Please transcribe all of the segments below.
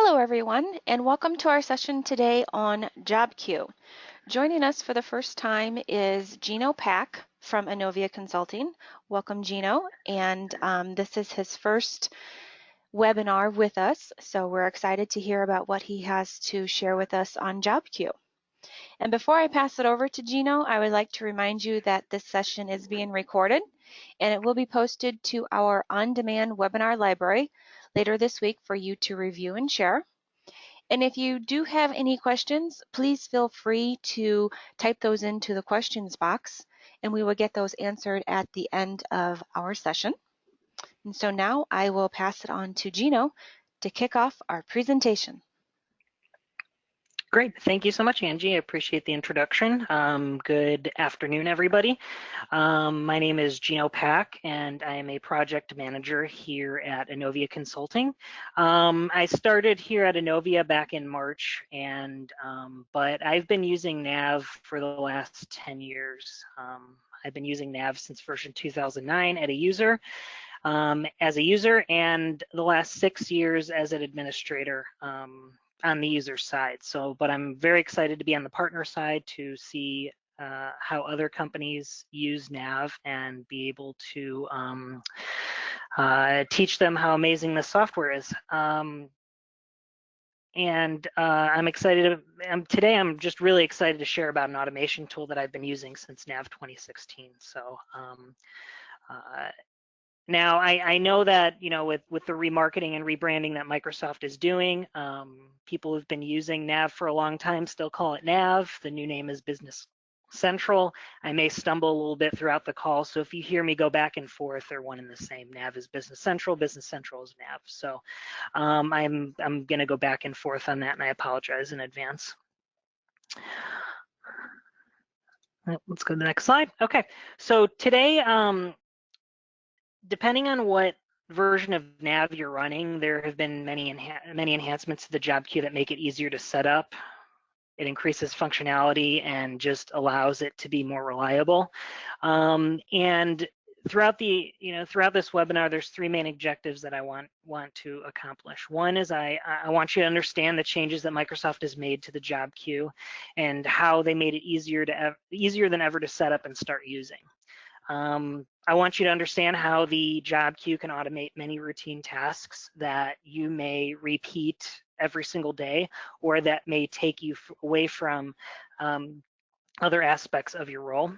Hello, everyone, and welcome to our session today on Job Queue. Joining us for the first time is Gino Pack from Innovia Consulting. Welcome, Gino, and this is his first webinar with us, so we're excited to hear about what he has to share with us on Job Queue. And before I pass it over to Gino, I would like to remind you that this session is being recorded, and it will be posted to our on-demand webinar library later this week for you to review and share. And if you do have any questions, please feel free to type those into the questions box, and we will get those answered at the end of our session. And so now I will pass it on to Gino to kick off our presentation. Great. Thank you so much, Angie. I appreciate the introduction. Good afternoon, everybody. My name is Gino Pack, and I am a project manager here at Innovia Consulting. I started here at Innovia back in March, but I've been using NAV for the last 10 years. I've been using NAV since version 2009 as a user, and the last 6 years as an administrator. On the user side. But I'm very excited to be on the partner side to see how other companies use NAV and be able to teach them how amazing this software is. I'm excited. Today I'm just really excited to share about an automation tool that I've been using since NAV 2016. Now, I know that, with the remarketing and rebranding that Microsoft is doing, people who've been using NAV for a long time still call it NAV. The new name is Business Central. I may stumble a little bit throughout the call, so if you hear me go back and forth, they're one and the same. NAV is Business Central is NAV. So I'm going to go back and forth on that, and I apologize in advance. Let's go to the next slide. Okay, so today, depending on what version of NAV you're running, there have been many enhancements to the job queue that make it easier to set up. It increases functionality and just allows it to be more reliable. And throughout this webinar, there's 3 main objectives that I want to accomplish. One is I want you to understand the changes that Microsoft has made to the job queue and how they made it easier than ever to set up and start using. I want you to understand how the job queue can automate many routine tasks that you may repeat every single day, or that may take you away from other aspects of your role.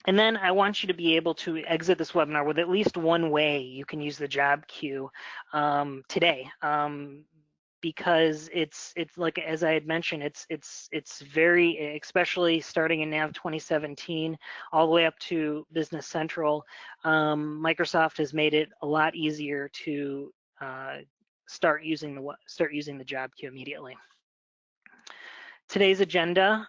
And then I want you to be able to exit this webinar with at least one way you can use the job queue today. Because it's like, as I had mentioned, it's very, especially starting in NAV 2017 all the way up to Business Central, Microsoft has made it a lot easier to start using the job queue immediately. Today's agenda.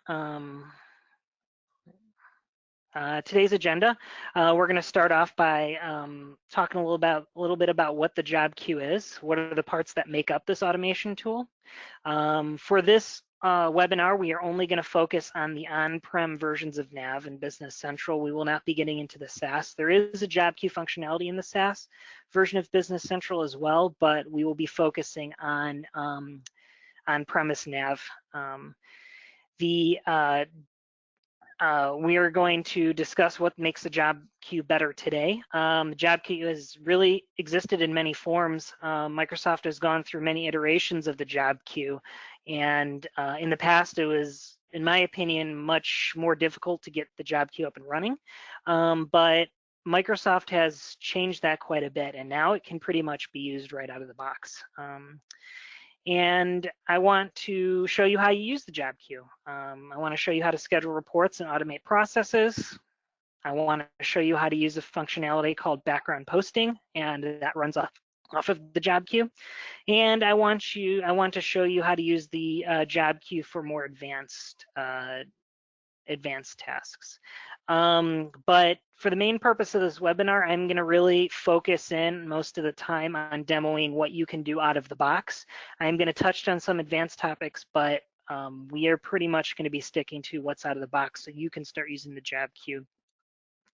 We're going to start off by talking a little bit about what the job queue is. What are the parts that make up this automation tool? For this webinar, we are only going to focus on the on-prem versions of NAV and Business Central. We will not be getting into the SaaS. There is a job queue functionality in the SaaS version of Business Central as well, but we will be focusing on on-premise NAV. We are going to discuss what makes the job queue better today. The job queue has really existed in many forms. Microsoft has gone through many iterations of the job queue, and in the past it was, in my opinion, much more difficult to get the job queue up and running. But Microsoft has changed that quite a bit, and now it can pretty much be used right out of the box. And I want to show you how you use the job queue. I want to show you how to schedule reports and automate processes. I want to show you how to use a functionality called background posting, and that runs off of the job queue. And I want to show you how to use the job queue for more advanced tasks. But for the main purpose of this webinar, I'm going to really focus in most of the time on demoing what you can do out of the box. I'm going to touch on some advanced topics, but we are pretty much going to be sticking to what's out of the box so you can start using the job queue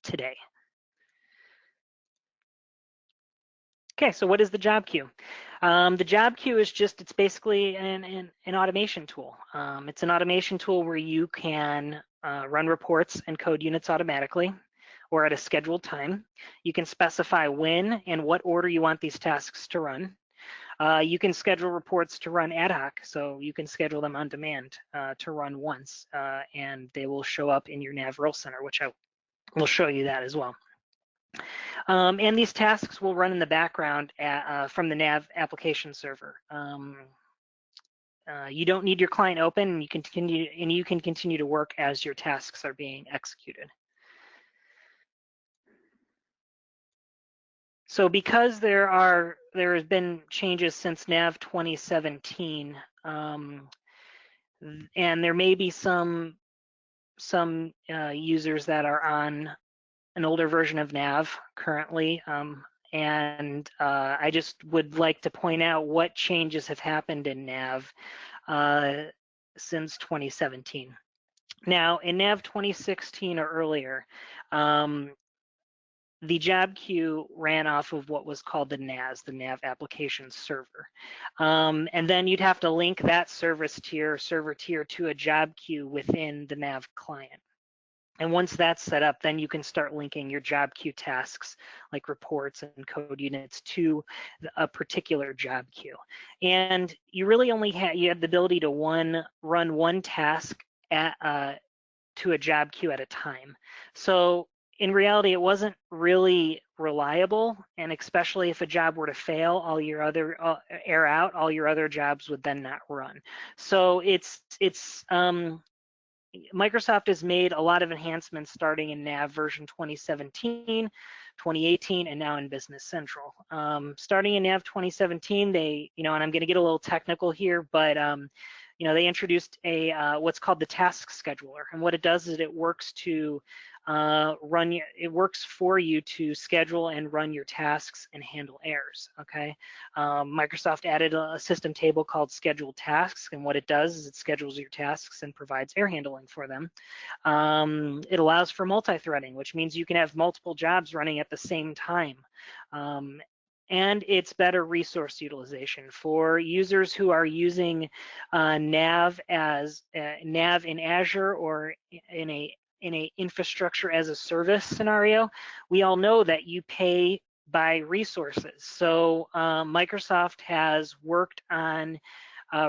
today. Okay, so what is the job queue? The job queue is it's basically an automation tool. It's an automation tool where you can run reports and code units automatically or at a scheduled time. You can specify when and what order you want these tasks to run. You can schedule reports to run ad hoc, so you can schedule them on demand to run once, and they will show up in your Nav Role Center, which I will show you that as well. And these tasks will run in the background from the Nav application server. You don't need your client open, and you can continue to work as your tasks are being executed. So because there has been changes since Nav 2017, and there may be some users that are on an older version of Nav currently, and I just would like to point out what changes have happened in Nav since 2017. Now, in Nav 2016 or earlier, the job queue ran off of what was called the NAS, the Nav Application Server. And then you'd have to link that server tier to a job queue within the Nav client. And once that's set up, then you can start linking your job queue tasks like reports and code units to a particular job queue. And you really only have the ability to run one task to a job queue at a time. So in reality, it wasn't really reliable, and especially if a job were to fail, all your other jobs would then not run. So Microsoft has made a lot of enhancements starting in Nav version 2017, 2018, and now in Business Central. Starting in Nav 2017, and I'm going to get a little technical here, but they introduced what's called the task scheduler, and what it does is it works for you to schedule and run your tasks and handle errors. Okay, Microsoft added a system table called scheduled tasks, and what it does is it schedules your tasks and provides error handling for them. It allows for multi-threading, which means you can have multiple jobs running at the same time. And it's better resource utilization for users who are using Nav in Azure or in a infrastructure as a service scenario. We all know that you pay by resources. So Microsoft has worked on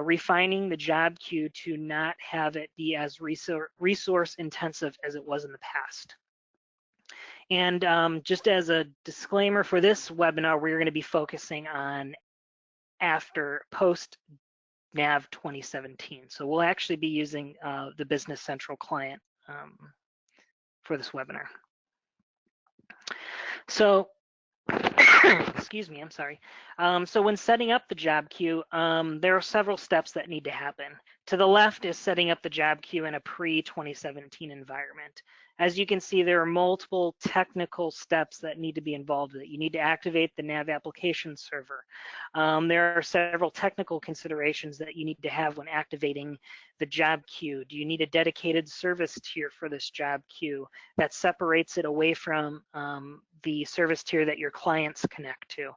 refining the job queue to not have it be as resource intensive as it was in the past. And just as a disclaimer for this webinar, we're going to be focusing on post Nav 2017. So we'll actually be using the Business Central client for this webinar. So, excuse me, I'm sorry. So when setting up the job queue, there are several steps that need to happen. To the left is setting up the job queue in a pre-2017 environment. As you can see, there are multiple technical steps that need to be involved with it. You need to activate the Nav application server. There are several technical considerations that you need to have when activating the job queue. Do you need a dedicated service tier for this job queue that separates it away from the service tier that your clients connect to?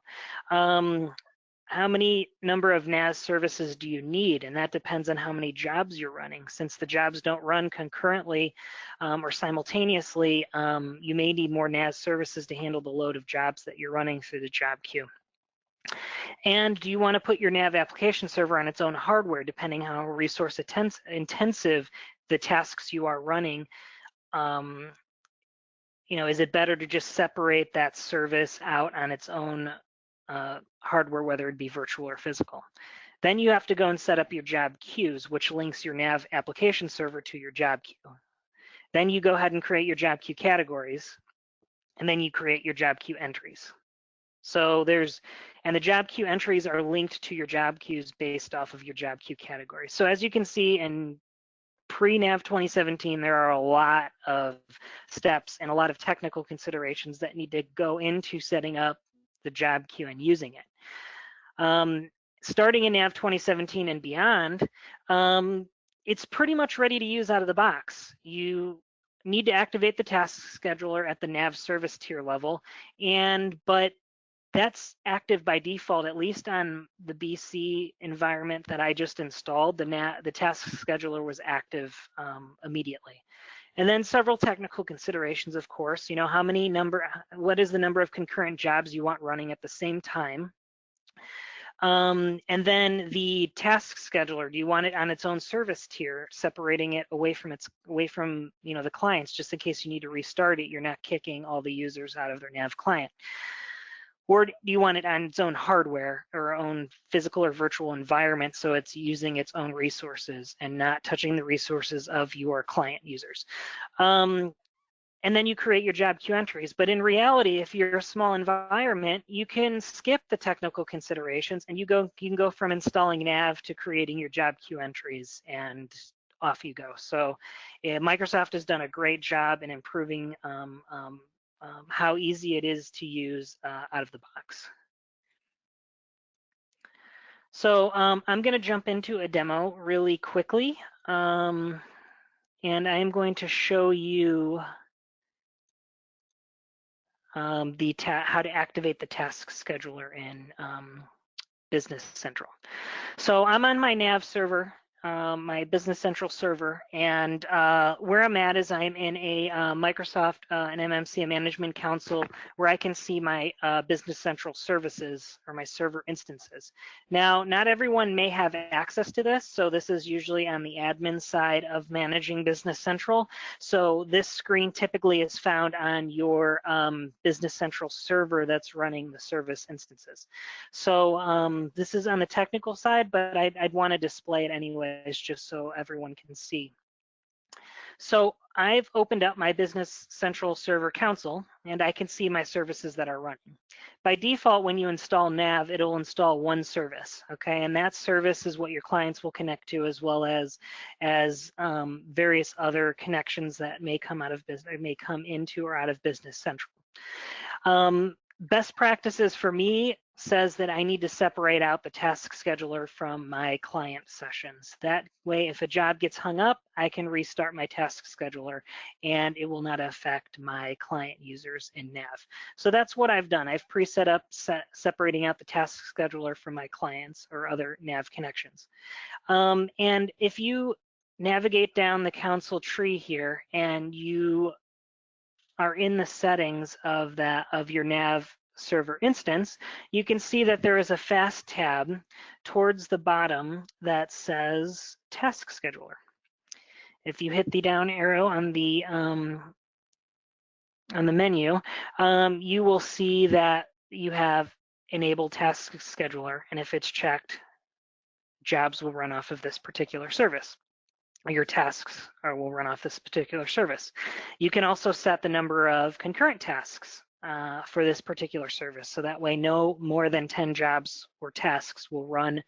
How many number of NAS services do you need? And that depends on how many jobs you're running. Since the jobs don't run concurrently or simultaneously, you may need more NAS services to handle the load of jobs that you're running through the job queue. And do you want to put your Nav application server on its own hardware, depending how resource intensive the tasks you are running? Is it better to just separate that service out on its own hardware, whether it be virtual or physical? Then you have to go and set up your job queues, which links your Nav application server to your job queue. Then you go ahead and create your job queue categories, and then you create your job queue entries. So and the job queue entries are linked to your job queues based off of your job queue category. So as you can see in pre-Nav 2017, there are a lot of steps and a lot of technical considerations that need to go into setting up the job queue and using it. Starting in Nav 2017 and beyond, it's pretty much ready to use out of the box. You need to activate the task scheduler at the Nav service tier level, but That's active by default, at least on the BC environment that I just installed. The task scheduler was active immediately. And then several technical considerations, of course. You know, what is the number of concurrent jobs you want running at the same time? And then the task scheduler, do you want it on its own service tier, separating it away from the clients, just in case you need to restart it, you're not kicking all the users out of their nav client? Or do you want it on its own hardware or own physical or virtual environment, so it's using its own resources and not touching the resources of your client users? And then you create your job queue entries. But in reality, if you're a small environment, you can skip the technical considerations and you can go from installing nav to creating your job queue entries, and off you go. So Microsoft has done a great job in improving how easy it is to use out of the box. So I'm going to jump into a demo really quickly, and I'm going to show you how to activate the task scheduler in Business Central. So I'm on my nav server, my Business Central server, and where I'm at is I'm in a Microsoft an MMC Management Council where I can see my Business Central services or my server instances. Now, not everyone may have access to this, so this is usually on the admin side of managing Business Central. So this screen typically is found on your Business Central server that's running the service instances. So this is on the technical side, but I'd want to display it anyways, just so everyone can see. So I've opened up my Business Central Server Console, and I can see my services that are running. By default, when you install nav, it'll install one service, okay? And that service is what your clients will connect to, as well as various other connections that may come out of business, may come into or out of Business Central. Best practices for me says that I need to separate out the task scheduler from my client sessions. That way, if a job gets hung up, I can restart my task scheduler and it will not affect my client users in nav. So that's what I've done. I've preset up separating out the task scheduler from my clients or other nav connections. And if you navigate down the console tree here and you are in the settings of your nav server instance, you can see that there is a fast tab towards the bottom that says task scheduler. If you hit the down arrow on the menu, you will see that you have enabled task scheduler, and if it's checked, jobs will run off of this particular service. Your tasks will run off this particular service. You can also set the number of concurrent tasks for this particular service. So that way no more than 10 jobs or tasks will run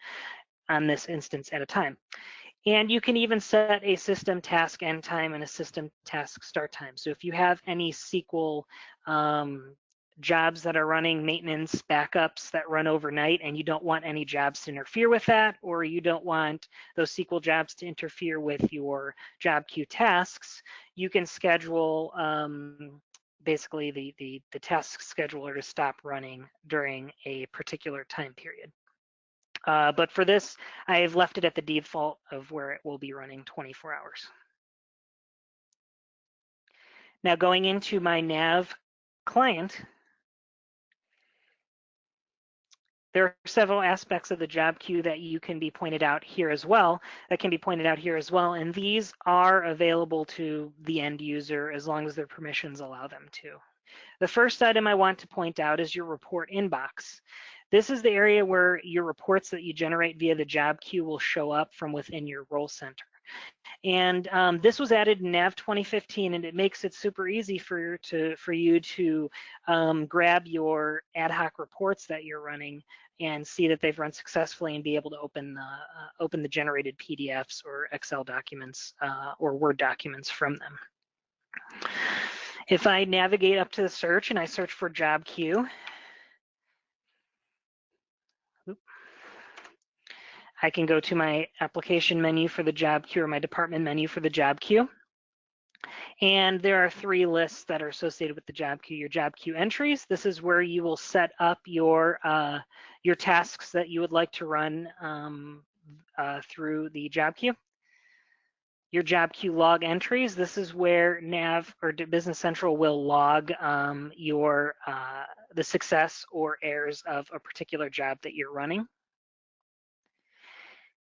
on this instance at a time. And you can even set a system task end time and a system task start time. So if you have any SQL jobs that are running maintenance backups that run overnight and you don't want any jobs to interfere with that, or you don't want those SQL jobs to interfere with your job queue tasks, you can schedule basically the task scheduler to stop running during a particular time period. But for this, I've left it at the default of where it will be running 24 hours. Now going into my nav client, there are several aspects of the job queue that can be pointed out here as well, and these are available to the end user as long as their permissions allow them to. The first item I want to point out is your report inbox. This is the area where your reports that you generate via the job queue will show up from within your role center. And this was added in NAV 2015, and it makes it super easy for you to grab your ad hoc reports that you're running and see that they've run successfully and be able to open the generated PDFs or Excel documents or Word documents from them. If I navigate up to the search and I search for job queue, I can go to my application menu for the job queue or my department menu for the job queue. And there are 3 lists that are associated with the job queue. Your job queue entries, this is where you will set up your tasks that you would like to run through the job queue. Your job queue log entries, this is where Nav or Business Central will log the success or errors of a particular job that you're running.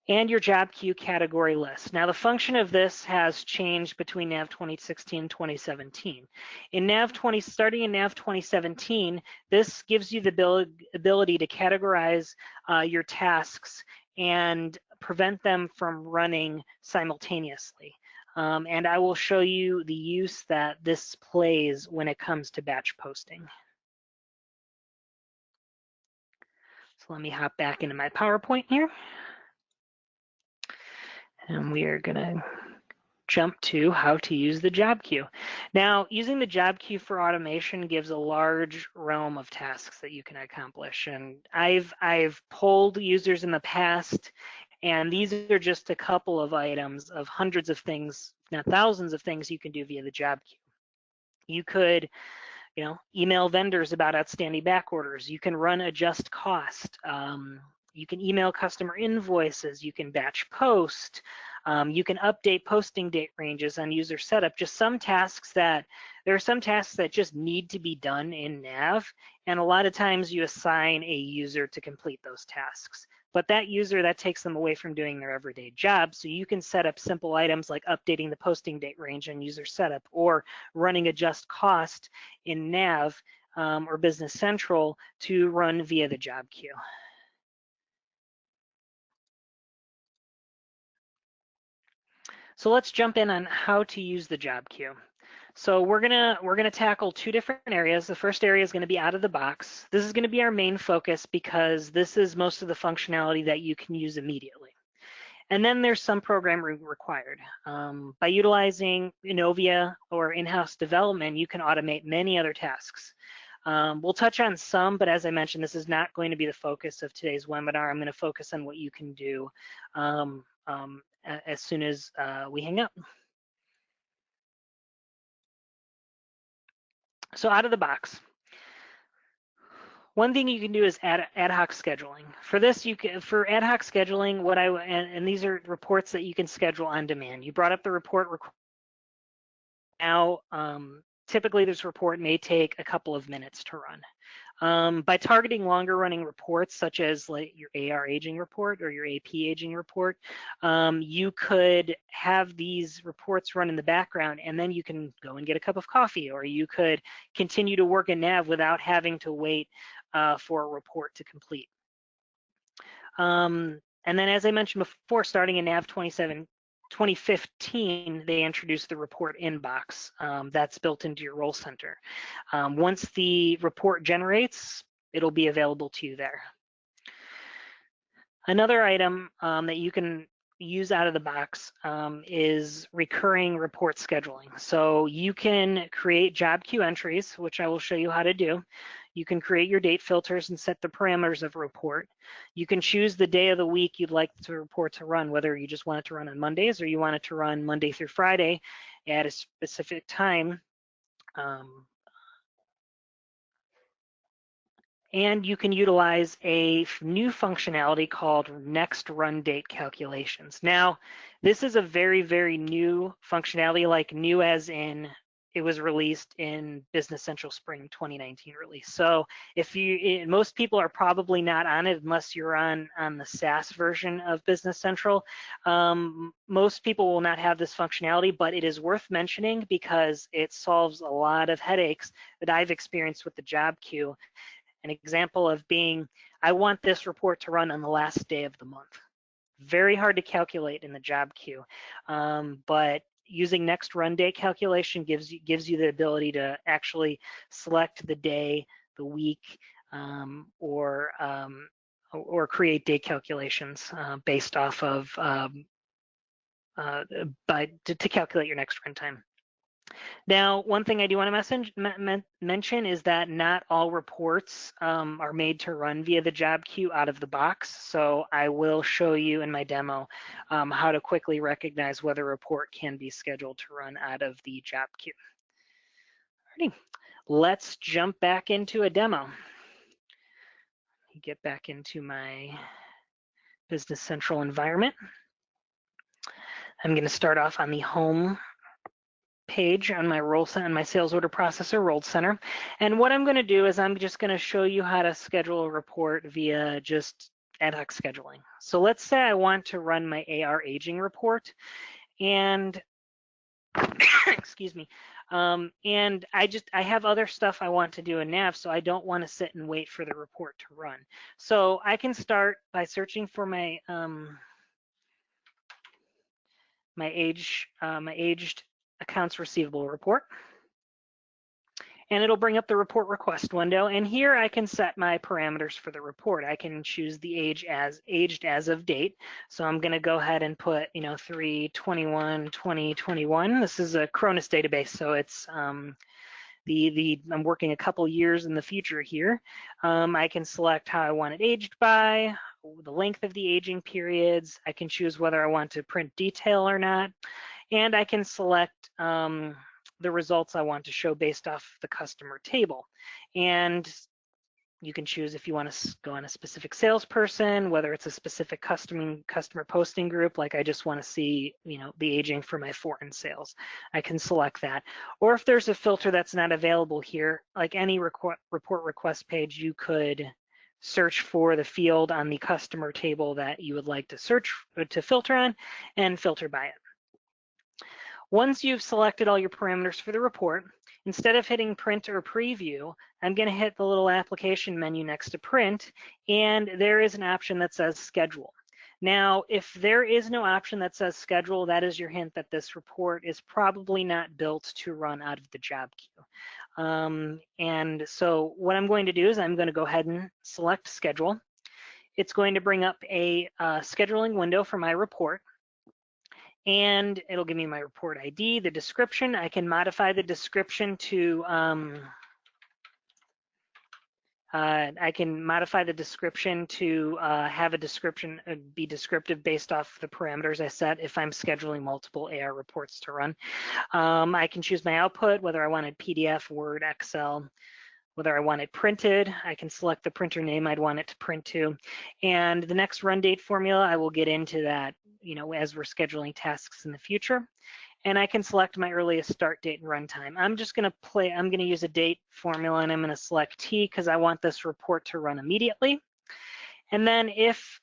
And your job queue category list. Now the function of this has changed between NAV 2016 and 2017. Starting in NAV 2017, this gives you the ability to categorize your tasks and prevent them from running simultaneously. And I will show you the use that this plays when it comes to batch posting. So let me hop back into my PowerPoint here. And we are gonna jump to how to use the job queue. Now, using the job queue for automation gives a large realm of tasks that you can accomplish. And I've polled users in the past, and these are just a couple of items of hundreds of things, not thousands of things you can do via the job queue. You could email vendors about outstanding back orders. You can run adjust cost. You can email customer invoices. You can batch post. You can update posting date ranges on user setup. There are some tasks that just need to be done in Nav, and a lot of times you assign a user to complete those tasks. But that takes them away from doing their everyday job. So you can set up simple items like updating the posting date range on user setup or running adjust cost in Nav or Business Central to run via the job queue. So let's jump in on how to use the job queue. So we're gonna tackle 2 different areas. The first area is going to be out of the box. This is going to be our main focus because this is most of the functionality that you can use immediately. And then there's some programming required. By utilizing Innovia or in-house development, you can automate many other tasks. We'll touch on some, but as I mentioned, this is not going to be the focus of today's webinar. I'm going to focus on what you can do as soon as we hang up. So out of the box. One thing you can do is ad hoc scheduling. For this, for ad hoc scheduling, and these are reports that you can schedule on demand. You brought up the report. Now, typically this report may take a couple of minutes to run. By targeting longer running reports, such as like your AR aging report or your AP aging report, you could have these reports run in the background, and then you can go and get a cup of coffee, or you could continue to work in Nav without having to wait for a report to complete. And then, as I mentioned before, starting in Nav 2015, they introduced the report inbox that's built into your role center. Once the report generates, it'll be available to you there. Another item that you can use out of the box is recurring report scheduling. So you can create job queue entries, which I will show you how to do. You can create your date filters and set the parameters of a report. You can choose the day of the week you'd like the report to run, whether you just want it to run on Mondays or you want it to run Monday through Friday at a specific time. And you can utilize a new functionality called next run date calculations. Now, this is a very, very new functionality, like new as in it was released in Business Central Spring 2019 release. So most people are probably not on it unless you're on the SaaS version of Business Central. Most people will not have this functionality, but it is worth mentioning because it solves a lot of headaches that I've experienced with the job queue. An example of being, I want this report to run on the last day of the month. Very hard to calculate in the job queue, but using next run date calculation gives you the ability to actually select the day, the week, or create date calculations based off of to calculate your next run time. Now, one thing I do want to mention is that not all reports are made to run via the job queue out of the box. So I will show you in my demo how to quickly recognize whether a report can be scheduled to run out of the job queue. Alrighty, let's jump back into a demo. Get back into my Business Central environment. I'm going to start off on the home page on my sales order processor, Rolled Center. And what I'm going to do is I'm just going to show you how to schedule a report via just ad hoc scheduling. So let's say I want to run my AR aging report, and excuse me, and I have other stuff I want to do in Nav, so I don't want to sit and wait for the report to run. So I can start by searching for my my aged accounts receivable report, and it'll bring up the report request window. And here I can set my parameters for the report. I can choose the age as aged as of date. So I'm going to go ahead and put 3/21/2021. This is a Cronus database, so it's I'm working a couple years in the future here. I can select how I want it aged by, the length of the aging periods. I can choose whether I want to print detail or not, and I can select the results I want to show based off the customer table. And you can choose if you want to go on a specific salesperson, whether it's a specific customer posting group, like I just want to see, the aging for my foreign sales. I can select that. Or if there's a filter that's not available here, like any report request page, you could search for the field on the customer table that you would like to filter on, and filter by it. Once you've selected all your parameters for the report, instead of hitting print or preview, I'm going to hit the little application menu next to print, and there is an option that says schedule. Now, if there is no option that says schedule, that is your hint that this report is probably not built to run out of the job queue. And so what I'm going to do is I'm going to go ahead and select schedule. It's going to bring up a scheduling window for my report, and it'll give me my report ID, the description. I can modify the description to have a description be descriptive based off the parameters I set if I'm scheduling multiple AR reports to run. I can choose my output, whether I wanted PDF, Word, Excel, whether I want it printed. I can select the printer name I'd want it to print to. And the next run date formula, I will get into that, as we're scheduling tasks in the future. And I can select my earliest start date and runtime. I'm going to use a date formula, and I'm going to select T because I want this report to run immediately. And then if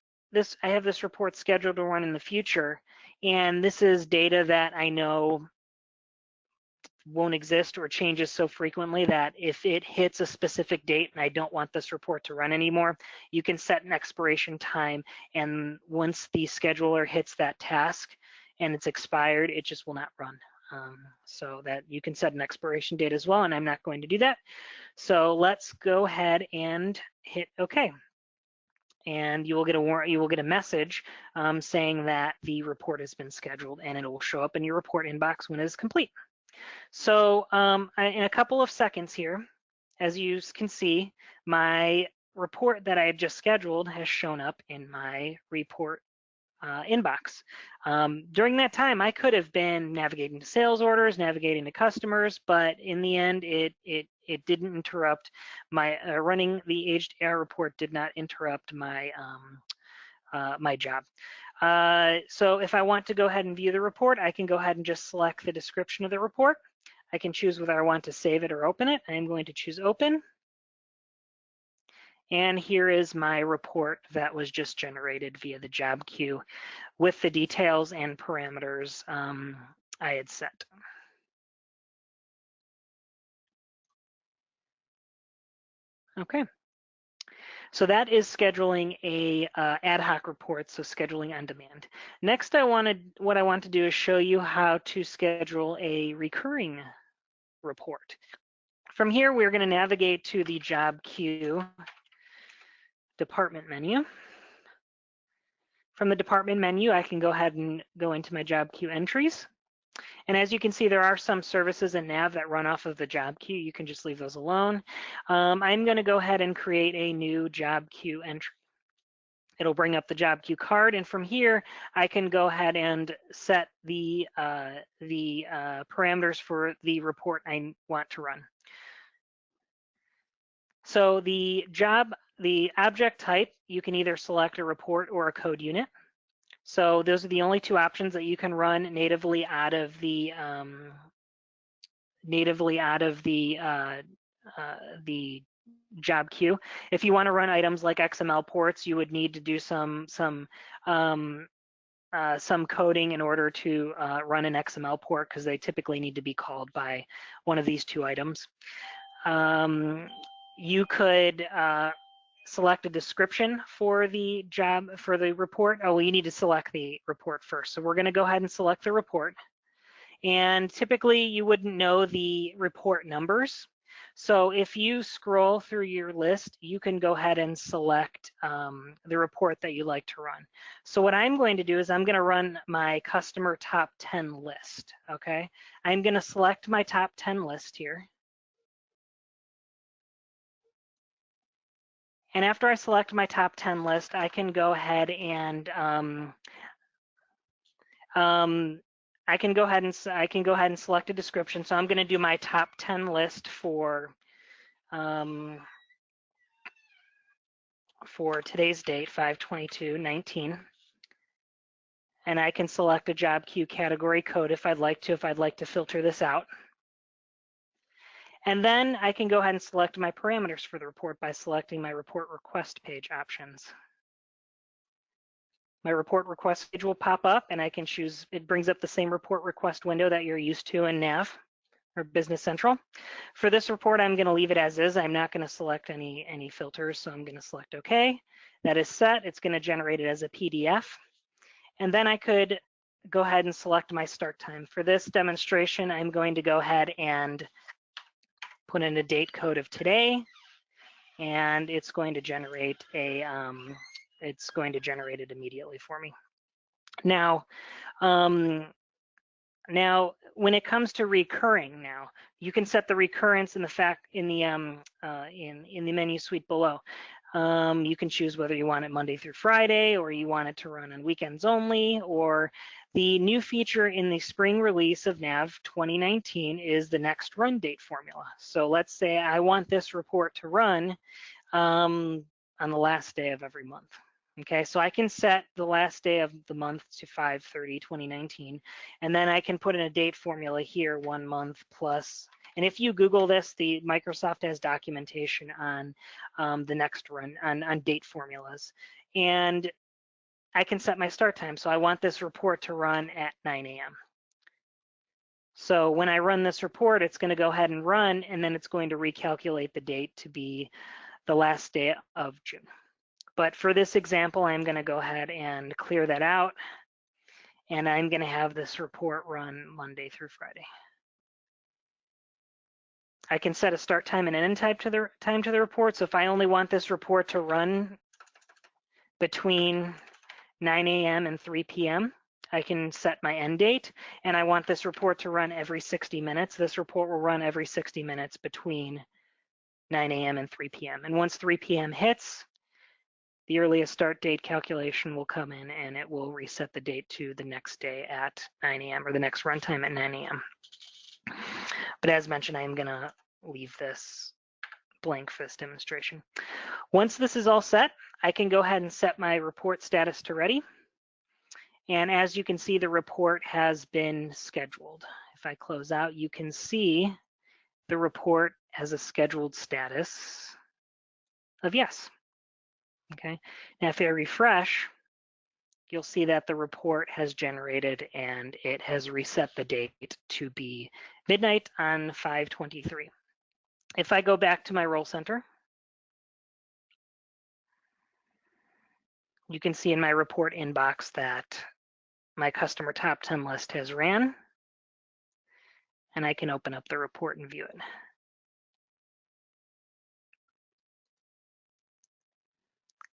I have this report scheduled to run in the future, and this is data that I know won't exist or changes so frequently that if it hits a specific date and I don't want this report to run anymore, you can set an expiration time, and once the scheduler hits that task and it's expired, it just will not run. So that you can set an expiration date as well, and I'm not going to do that. So let's go ahead and hit OK. And you will get a message saying that the report has been scheduled, and it will show up in your report inbox when it is complete. So in a couple of seconds here, as you can see, my report that I had just scheduled has shown up in my report inbox. During that time, I could have been navigating to sales orders, navigating to customers, but in the end, it didn't interrupt my running the aged AR report. Did not interrupt my my job. So if I want to go ahead and view the report, I can go ahead and just select the description of the report. I can choose whether I want to save it or open it. I'm going to choose open. And here is my report that was just generated via the job queue with the details and parameters I had set. Okay. So that is scheduling a ad hoc report, so scheduling on demand. Next, what I want to do is show you how to schedule a recurring report. From here, we're going to navigate to the job queue department menu. From the department menu, I can go ahead and go into my job queue entries. And as you can see, there are some services in Nav that run off of the job queue. You can just leave those alone. I'm going to go ahead and create a new job queue entry. It'll bring up the job queue card, and from here, I can go ahead and set the parameters for the report I want to run. So the object type, you can either select a report or a code unit. So those are the only two options that you can run natively out of the job queue. If you want to run items like XML ports, you would need to do some coding in order to run an XML port, because they typically need to be called by one of these two items. You could select a description for the report. Oh, well, you need to select the report first. So we're going to go ahead and select the report. And typically you wouldn't know the report numbers. So if you scroll through your list, you can go ahead and select the report that you like to run. So what I'm going to do is I'm going to run my customer top 10 list, okay? I'm going to select my top 10 list here. And after I select my top 10 list, I can go ahead and I can go ahead and select a description. So I'm going to do my top 10 list for today's date, 5/22/19. And I can select a job queue category code if I'd like to filter this out. And then I can go ahead and select my parameters for the report by selecting my report request page options. My report request page will pop up, and I can choose, it brings up the same report request window that you're used to in Nav or Business Central. For this report, I'm going to leave it as is. I'm not going to select any filters, so I'm going to select OK. That is set. It's going to generate it as a PDF. And then I could go ahead and select my start time. For this demonstration, I'm going to go ahead and put in a date code of today, and it's going to generate it immediately for me. Now, when it comes to recurring, now you can set the recurrence in the menu suite below. You can choose whether you want it Monday through Friday, or you want it to run on weekends only, or the new feature in the spring release of Nav 2019 is the next run date formula. So let's say I want this report to run on the last day of every month. Okay, so I can set the last day of the month to 5/30/2019, and then I can put in a date formula here, 1 month plus. And if you Google this, the Microsoft has documentation on the next run on date formulas. And I can set my start time. So I want this report to run at 9 a.m. So when I run this report, it's going to go ahead and run, and then it's going to recalculate the date to be the last day of June. But for this example, I'm going to go ahead and clear that out, and I'm going to have this report run Monday through Friday. I can set a start time and an end time to the report. So if I only want this report to run between 9 a.m. and 3 p.m., I can set my end date, and I want this report to run every 60 minutes. This report will run every 60 minutes between 9 a.m. and 3 p.m. And once 3 p.m. hits, the earliest start date calculation will come in, and it will reset the date to the next day at 9 a.m. or the next runtime at 9 a.m. But as mentioned, I'm going to leave this blank for this demonstration. Once this is all set, I can go ahead and set my report status to ready. And as you can see, the report has been scheduled. If I close out, you can see the report has a scheduled status of yes. Okay, now if I refresh, you'll see that the report has generated and it has reset the date to be midnight on 5/23. If I go back to my role center, you can see in my report inbox that my customer top 10 list has ran, and I can open up the report and view it.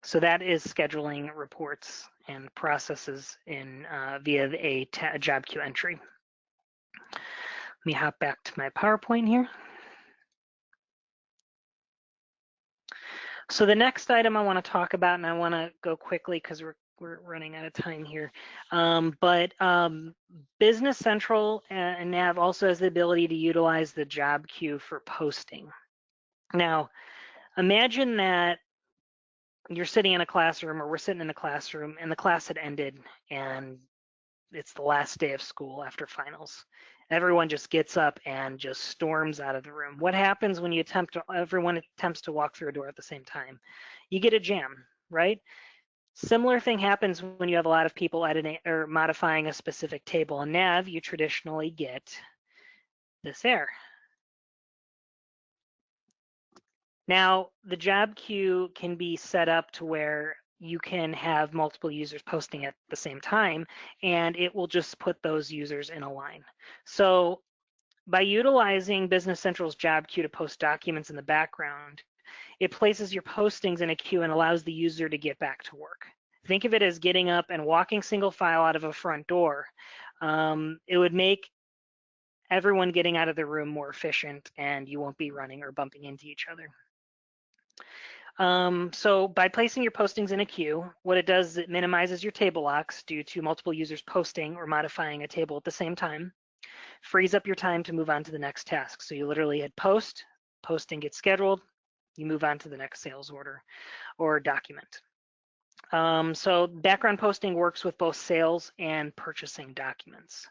So that is scheduling reports and processes in via a job queue entry. Let me hop back to my PowerPoint here. So the next item I want to talk about, and I want to go quickly because we're running out of time here, but Business Central and Nav also has the ability to utilize the job queue for posting. Now, imagine that you're sitting in a classroom, or we're sitting in a classroom, and the class had ended, and it's the last day of school after finals. Everyone just gets up and just storms out of the room. What happens when everyone attempts to walk through a door at the same time? You get a jam, right? Similar thing happens when you have a lot of people editing or modifying a specific table. In Nav, you traditionally get this error. Now, the job queue can be set up to where you can have multiple users posting at the same time, and it will just put those users in a line. So by utilizing Business Central's job queue to post documents in the background, it places your postings in a queue and allows the user to get back to work. Think of it as getting up and walking single file out of a front door. It would make everyone getting out of the room more efficient, and you won't be running or bumping into each other. So by placing your postings in a queue, what it does is it minimizes your table locks due to multiple users posting or modifying a table at the same time, frees up your time to move on to the next task. So you literally hit post, posting gets scheduled, you move on to the next sales order or document. So background posting works with both sales and purchasing documents.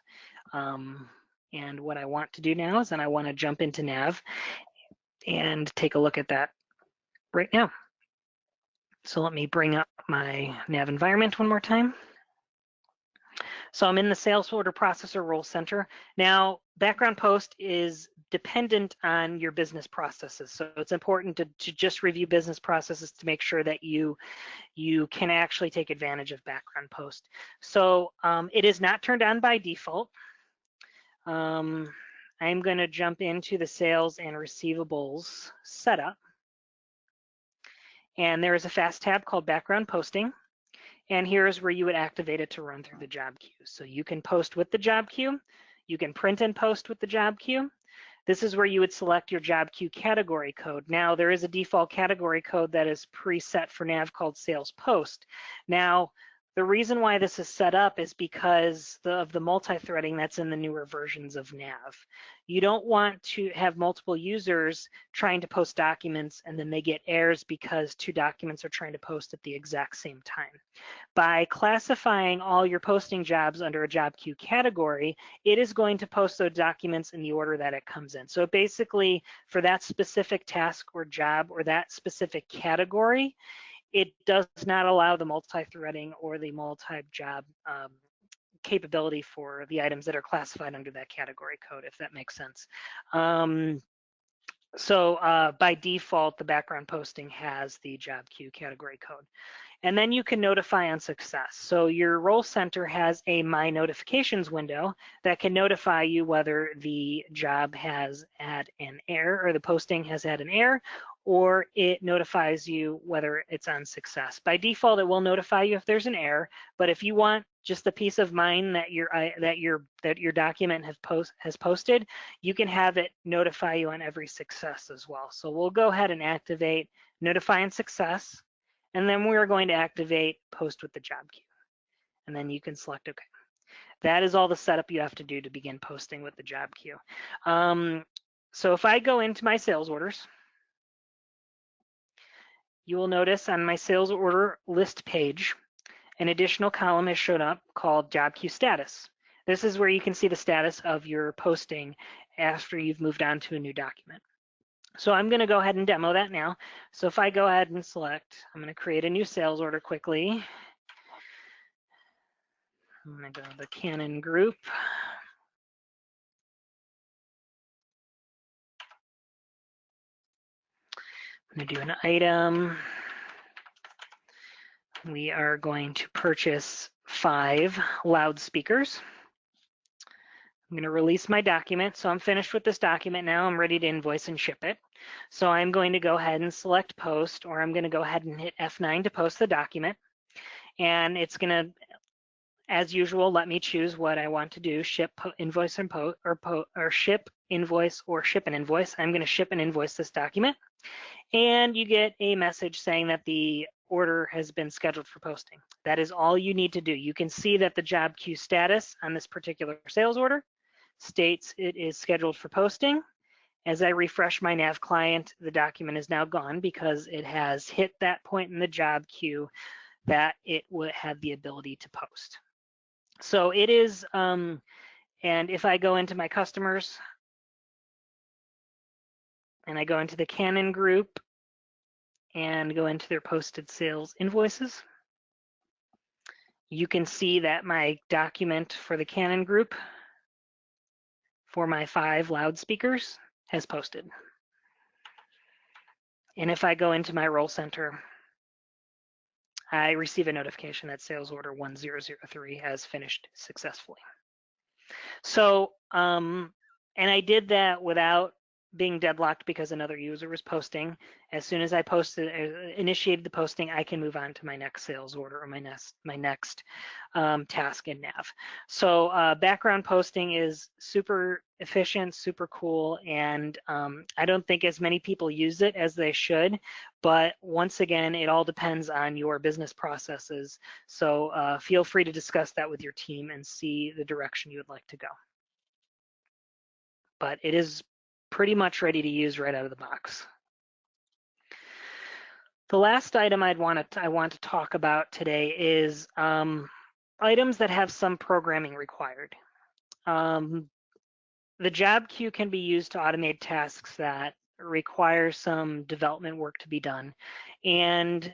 And what I want to do now is I want to jump into Nav and take a look at that right now. So let me bring up my Nav environment one more time. So I'm in the sales order processor role center. Now, background post is dependent on your business processes. So it's important to just review business processes to make sure that you can actually take advantage of background post. So it is not turned on by default. I'm going to jump into the sales and receivables setup. And there is a fast tab called background posting. And here's where you would activate it to run through the job queue. So you can post with the job queue. You can print and post with the job queue. This is where you would select your job queue category code. Now, there is a default category code that is preset for Nav called sales post. Now, the reason why this is set up is because of the multi-threading that's in the newer versions of Nav. You don't want to have multiple users trying to post documents and then they get errors because two documents are trying to post at the exact same time. By classifying all your posting jobs under a job queue category, it is going to post those documents in the order that it comes in. So basically, for that specific task or job or that specific category, it does not allow the multi-threading or the multi-job capability for the items that are classified under that category code, if that makes sense. So by default, the background posting has the job queue category code. And then you can notify on success. So your role center has a My Notifications window that can notify you whether the job has had an error or the posting has had an error, or it notifies you whether it's on success. By default, it will notify you if there's an error, but if you want just the peace of mind that your document has posted, you can have it notify you on every success as well. So we'll go ahead and activate Notify on Success. And then we're going to activate Post with the job queue. And then you can select OK. That is all the setup you have to do to begin posting with the job queue. So if I go into my sales orders, you will notice on my sales order list page, an additional column has shown up called Job Queue Status. This is where you can see the status of your posting after you've moved on to a new document. So I'm going to go ahead and demo that now. So if I go ahead and select, I'm going to create a new sales order quickly. I'm going to go to the Canon group. I'm going to do an item. We are going to purchase 5 loudspeakers. I'm going to release my document. So I'm finished with this document now. I'm ready to invoice and ship it. So I'm going to go ahead and select post, or I'm going to go ahead and hit F9 to post the document. And it's going to as usual, let me choose what I want to do: ship, invoice, and or ship, invoice, or ship an invoice. I'm going to ship and invoice this document, and you get a message saying that the order has been scheduled for posting. That is all you need to do. You can see that the job queue status on this particular sales order states it is scheduled for posting. As I refresh my nav client, the document is now gone because it has hit that point in the job queue that it would have the ability to post. So it is, and if I go into my customers and I go into the Canon group and go into their posted sales invoices, you can see that my document for the Canon group for my 5 loudspeakers has posted. And if I go into my Roll Center, I receive a notification that sales order 1003 has finished successfully. So, and I did that without being deadlocked because another user was posting. As soon as I initiated the posting, I can move on to my next sales order or my next task in Nav. So background posting is super efficient, super cool, and I don't think as many people use it as they should. But once again, it all depends on your business processes. So feel free to discuss that with your team and see the direction you would like to go. But it is pretty much ready to use right out of the box. The last item I want to talk about today is items that have some programming required. The job queue can be used to automate tasks that require some development work to be done, and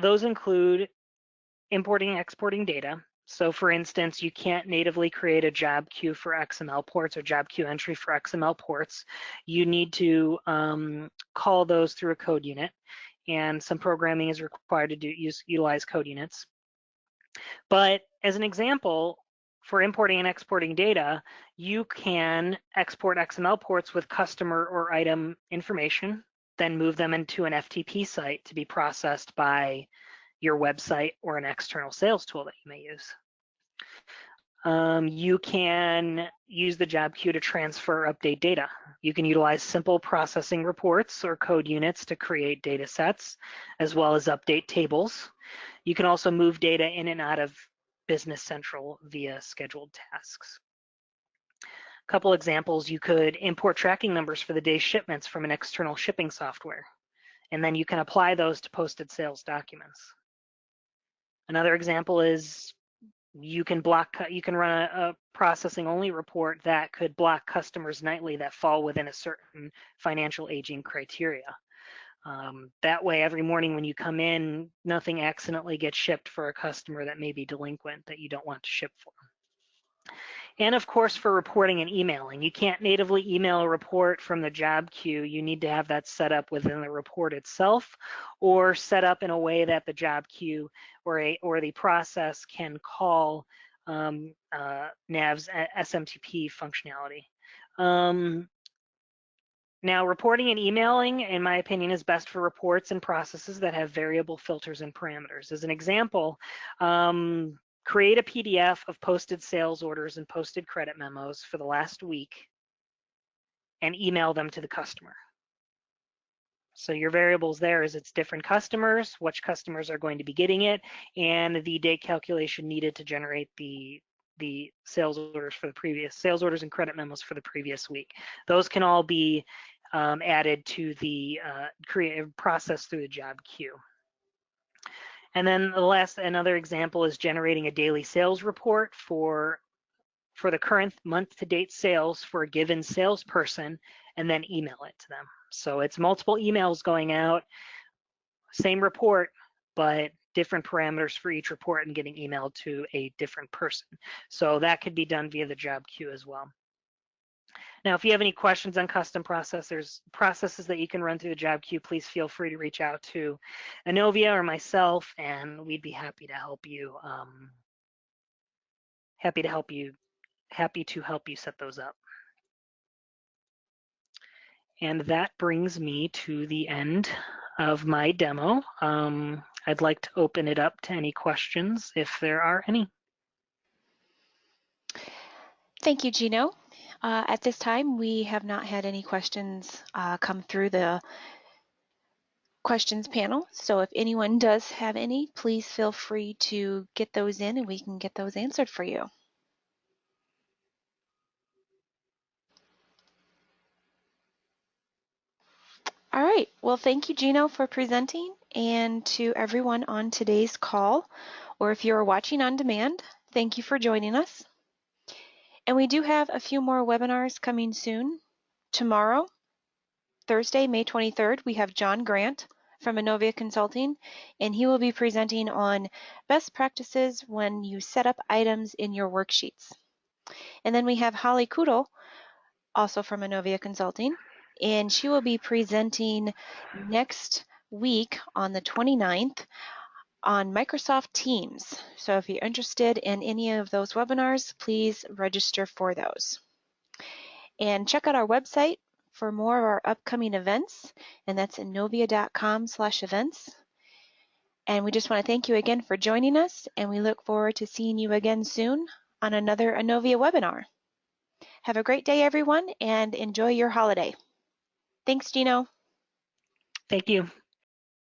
those include importing and exporting data. So for instance, you can't natively create a job queue for XML ports or job queue entry for XML ports. You need to call those through a code unit, and some programming is required to utilize code units. But as an example, for importing and exporting data, you can export XML ports with customer or item information, then move them into an FTP site to be processed by your website or an external sales tool that you may use. You can use the job queue to transfer or update data. You can utilize simple processing reports or code units to create data sets, as well as update tables. You can also move data in and out of Business Central via scheduled tasks. A couple examples: you could import tracking numbers for the day's shipments from an external shipping software, and then you can apply those to posted sales documents. Another example is you can run a processing only report that could block customers nightly that fall within a certain financial aging criteria. That way, every morning when you come in, nothing accidentally gets shipped for a customer that may be delinquent that you don't want to ship for. And of course, for reporting and emailing, you can't natively email a report from the job queue. You need to have that set up within the report itself, or set up in a way that the job queue or the process can call Nav's SMTP functionality. Now, reporting and emailing, in my opinion, is best for reports and processes that have variable filters and parameters. As an example, create a PDF of posted sales orders and posted credit memos for the last week and email them to the customer. So your variables there is it's different customers, which customers are going to be getting it, and the date calculation needed to generate the sales orders for the previous sales orders and credit memos for the previous week. Those can all be added to the creative process through the job queue. And then another example is generating a daily sales report for the current month-to-date sales for a given salesperson, and then email it to them. So it's multiple emails going out, same report, but different parameters for each report and getting emailed to a different person. So that could be done via the job queue as well. Now, if you have any questions on custom processes that you can run through the job queue, please feel free to reach out to Innovia or myself, and we'd be happy to help you. Happy to help you set those up. And that brings me to the end of my demo. I'd like to open it up to any questions if there are any. Thank you, Gino. At this time, we have not had any questions come through the questions panel. So if anyone does have any, please feel free to get those in and we can get those answered for you. All right. Well, thank you, Gino, for presenting, and to everyone on today's call, or if you're watching on demand, thank you for joining us. And we do have a few more webinars coming soon. Tomorrow, Thursday, May 23rd, we have John Grant from Innovia Consulting, and he will be presenting on best practices when you set up items in your worksheets. And then we have Holly Kudel, also from Innovia Consulting, and she will be presenting next week on the 29th on Microsoft Teams. So if you're interested in any of those webinars, please register for those. And check out our website for more of our upcoming events, and that's innovia.com/events. And we just want to thank you again for joining us, and we look forward to seeing you again soon on another Innovia webinar. Have a great day, everyone, and enjoy your holiday. Thanks, Gino. Thank you.